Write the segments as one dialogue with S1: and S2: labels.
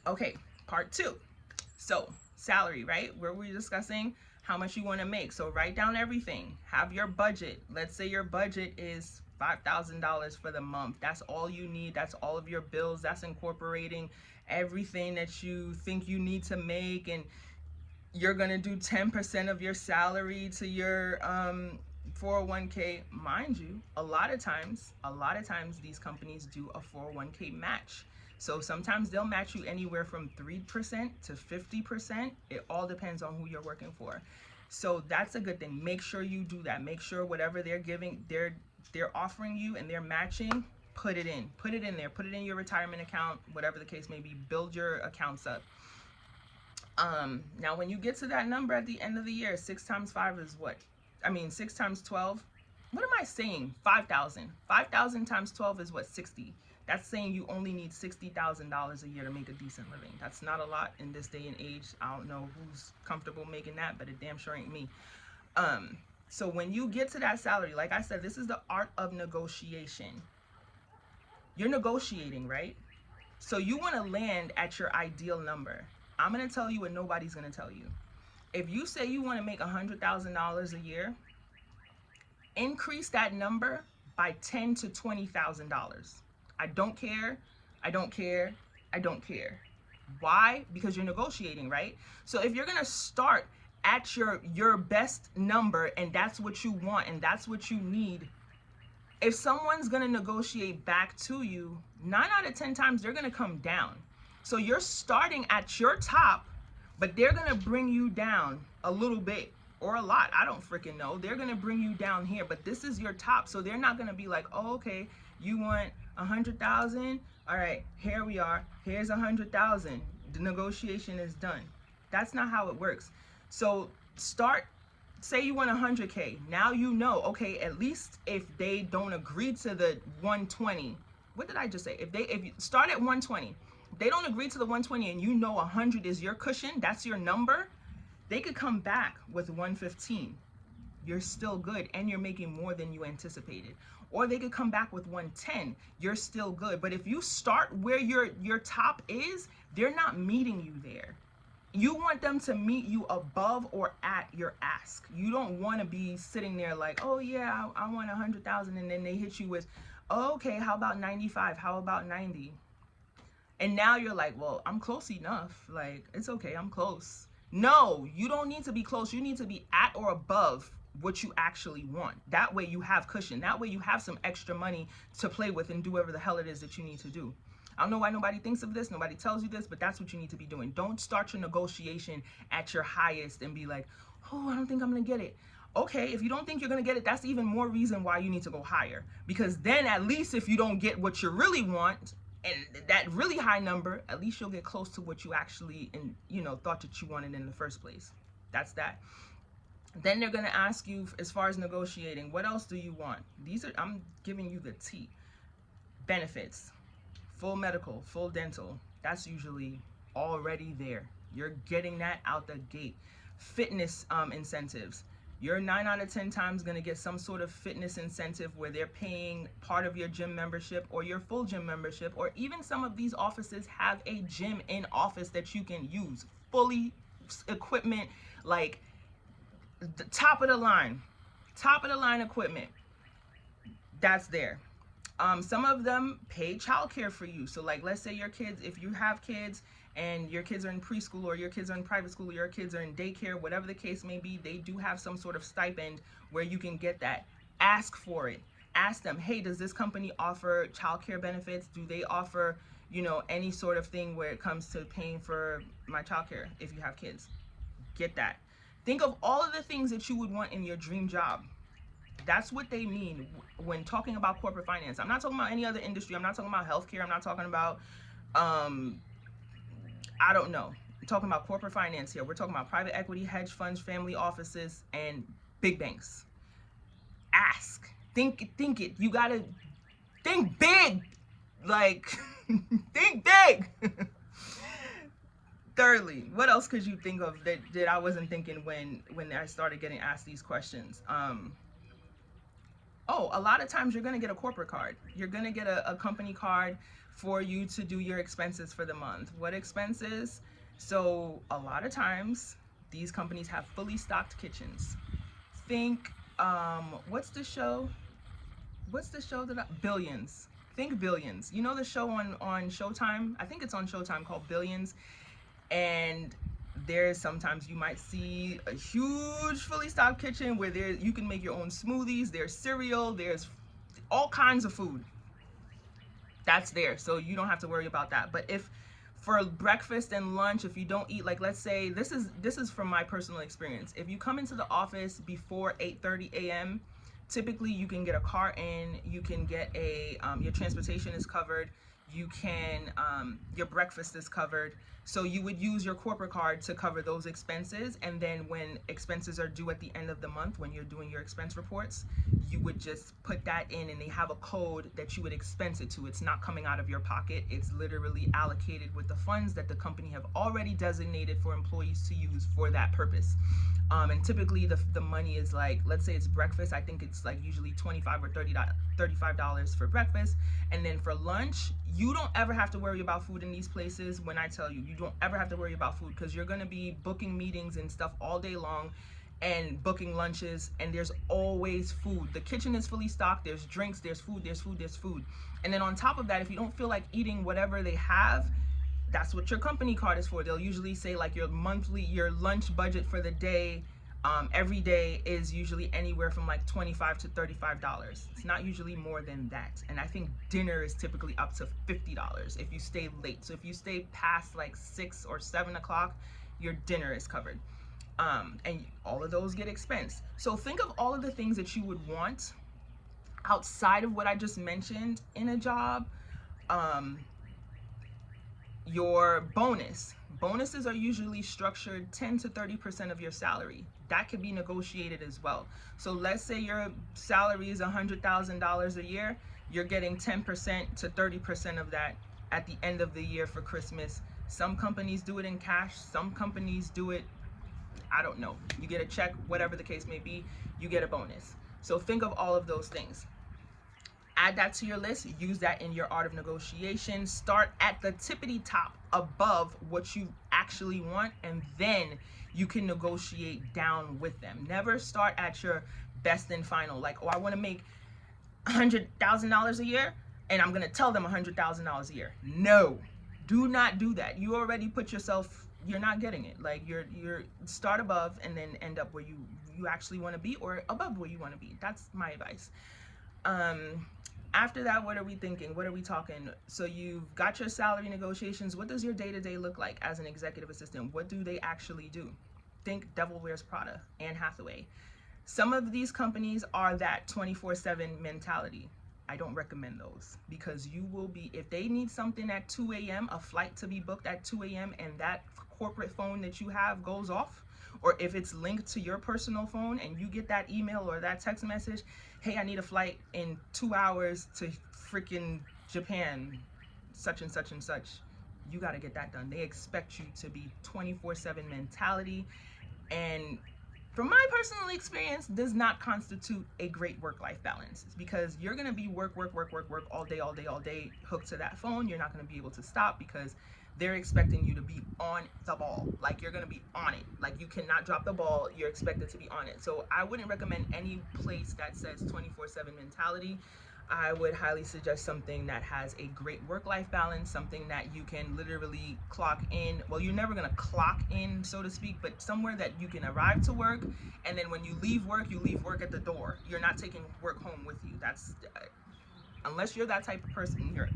S1: Okay, part two. So, salary, right? Where we're discussing how much you want to make. So, write down everything. Have your budget. Let's say your budget is $5,000 for the month. That's all you need. That's all of your bills. That's incorporating everything that you think you need to make. And you're going to do 10% of your salary to your 401k. Mind you, a lot of times these companies do a 401k match. So sometimes they'll match you anywhere from 3% to 50%. It all depends on who you're working for. So that's a good thing. Make sure you do that. Make sure whatever they're giving, they're offering you and they're matching, put it in. Put it in there. Put it in your retirement account, whatever the case may be. Build your accounts up. Now when you get to that number at the end of the year, 6 times 5 is what? 6 times 12. What am I saying? 5,000. 5,000 times 12 is what? 60. That's saying you only need $60,000 a year to make a decent living. That's not a lot in this day and age. I don't know who's comfortable making that, but it damn sure ain't me. So when you get to that salary, like I said, this is the art of negotiation. You're negotiating, right? So you want to land at your ideal number. I'm going to tell you what nobody's going to tell you. If you say you want to make $100,000 a year, increase that number by $10,000 to $20,000. I don't care. I don't care. I don't care. Why? Because you're negotiating, right? So if you're going to start at your best number and that's what you want and that's what you need, if someone's going to negotiate back to you, 9 out of 10 times they're going to come down. So you're starting at your top, but they're going to bring you down a little bit or a lot. I don't freaking know. They're going to bring you down here, but this is your top. So they're not going to be like, oh, okay, you want 100,000? All right, here we are. Here's 100,000. The negotiation is done. That's not how it works. So say you want 100K. Now you know, okay, at least if they don't agree to the 120, what did I just say? If you start at 120, if they don't agree to the 120 and you know 100 is your cushion, that's your number, they could come back with 115. You're still good and you're making more than you anticipated. Or they could come back with 110. You're still good. But if you start where your top is, they're not meeting you there. You want them to meet you above or at your ask. You don't want to be sitting there like, oh yeah, I want 100,000, and then they hit you with, oh, okay, how about 95? How about 90? And now you're like, well, I'm close enough. Like, it's okay, I'm close. No, you don't need to be close. You need to be at or above what you actually want. That way you have cushion. That way you have some extra money to play with and do whatever the hell it is that you need to do. I don't know why nobody thinks of this, nobody tells you this, but that's what you need to be doing. Don't start your negotiation at your highest and be like, oh, I don't think I'm gonna get it. Okay, if you don't think you're gonna get it, that's even more reason why you need to go higher. Because then at least if you don't get what you really want, and that really high number, at least you'll get close to what you actually thought that you wanted in the first place. That's that. Then they're gonna ask you, as far as negotiating, what else do you want? I'm giving you the tea. Benefits. Full medical, full dental, that's usually already there. You're getting that out the gate. Fitness incentives. You're 9 out of 10 times going to get some sort of fitness incentive where they're paying part of your gym membership or your full gym membership, or even some of these offices have a gym in office that you can use. Fully equipment, like the top of the line equipment. That's there. Some of them pay childcare for you. So like, let's say your kids, if you have kids and your kids are in preschool or your kids are in private school or your kids are in daycare, whatever the case may be, they do have some sort of stipend where you can get that. Ask for it. Ask them, hey, does this company offer childcare benefits? Do they offer, any sort of thing where it comes to paying for my childcare if you have kids? Get that. Think of all of the things that you would want in your dream job. That's what they mean when talking about corporate finance. I'm not talking about any other industry. I'm not talking about healthcare. I'm not talking about, I don't know. I'm talking about corporate finance here. We're talking about private equity, hedge funds, family offices, and big banks. Ask. Think it. You gotta think big. Like, think big. Thirdly, what else could you think of that I wasn't thinking when I started getting asked these questions? A lot of times you're going to get a corporate card. You're going to get a company card for you to do your expenses for the month. What expenses? So a lot of times these companies have fully stocked kitchens. Think, what's the show? Billions. Think Billions. You know the show on Showtime? I think it's on Showtime, called Billions. And there's sometimes you might see a huge fully stocked kitchen where you can make your own smoothies, there's cereal, there's all kinds of food that's there, so you don't have to worry about that. But if for breakfast and lunch, if you don't eat, like, let's say, this is from my personal experience, if you come into the office before 8:30 a.m., typically you can get a car in, you can get your transportation is covered, you can your breakfast is covered. So you would use your corporate card to cover those expenses, and then when expenses are due at the end of the month, when you're doing your expense reports, you would just put that in, and they have a code that you would expense it to. It's not coming out of your pocket. It's literally allocated with the funds that the company have already designated for employees to use for that purpose. And typically the money is, like, let's say it's breakfast, I think it's like usually $25 or $35 for breakfast. And then for lunch, you don't ever have to worry about food in these places. When I tell you, you don't ever have to worry about food, because you're going to be booking meetings and stuff all day long and booking lunches, and there's always food. The kitchen is fully stocked. There's drinks, there's food, there's food, there's food. And then on top of that, if you don't feel like eating whatever they have, that's what your company card is for. They'll usually say, like, your lunch budget for the day, every day is usually anywhere from like $25 to $35. It's not usually more than that. And I think dinner is typically up to $50 if you stay late. So if you stay past like 6 or 7 o'clock, your dinner is covered. And all of those get expensed. So think of all of the things that you would want outside of what I just mentioned in a job. Your bonuses are usually structured 10 to 30% of your salary. That could be negotiated as well. So let's say your salary is $100,000 a year, you're getting 10% to 30% of that at the end of the year for Christmas. Some companies do it in cash, some companies do it, I don't know, you get a check, whatever the case may be, you get a bonus. So think of all of those things. Add that to your list, use that in your art of negotiation. Start at the tippity top above what you actually want, and then you can negotiate down with them. Never start at your best and final, like, oh, I want to make $100,000 a year, and I'm gonna tell them $100,000 a year. No, do not do that. You already put yourself, you're not getting it. Like, you're start above and then end up where you actually want to be, or above where you want to be. That's my advice. After that, what are we thinking? What are we talking? So you've got your salary negotiations. What does your day-to-day look like as an executive assistant? What do they actually do? Think Devil Wears Prada, Anne Hathaway. Some of these companies are that 24/7 mentality. I don't recommend those, because you will be, if they need something at 2 a.m., a flight to be booked at 2 a.m., and that corporate phone that you have goes off, or if it's linked to your personal phone and you get that email or that text message, hey, I need a flight in 2 hours to freaking Japan, such and such and such, you got to get that done. They expect you to be 24/7 mentality, and from my personal experience, does not constitute a great work-life balance. It's because you're going to be work all day, hooked to that phone. You're not going to be able to stop, because they're expecting you to be on the ball. Like, you're going to be on it. Like, you cannot drop the ball. You're expected to be on it. So I wouldn't recommend any place that says 24/7 mentality. I would highly suggest something that has a great work-life balance, something that you can literally clock in. Well, you're never going to clock in, so to speak, but somewhere that you can arrive to work, and then when you leave work at the door. You're not taking work home with you. That's, unless you're that type of person, you're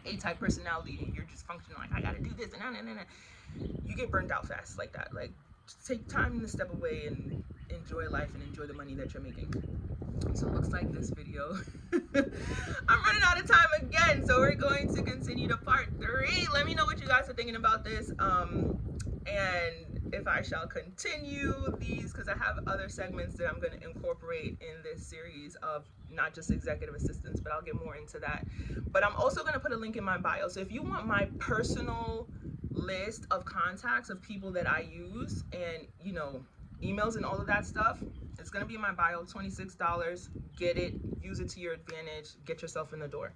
S1: A-type personality, and you're just functioning like, I got to do this, and you get burned out fast like that. Like, just take time to step away and enjoy life and enjoy the money that you're making. So it looks like this video, I'm running out of time again, so we're going to continue to part 3. Let me know what you guys are thinking about this, and if I shall continue these, because I have other segments that I'm going to incorporate in this series of not just executive assistants, but I'll get more into that. But I'm also going to put a link in my bio, so if you want my personal list of contacts of people that I use, and, you know, emails and all of that stuff, it's going to be in my bio. $26. Get it, use it to your advantage, get yourself in the door.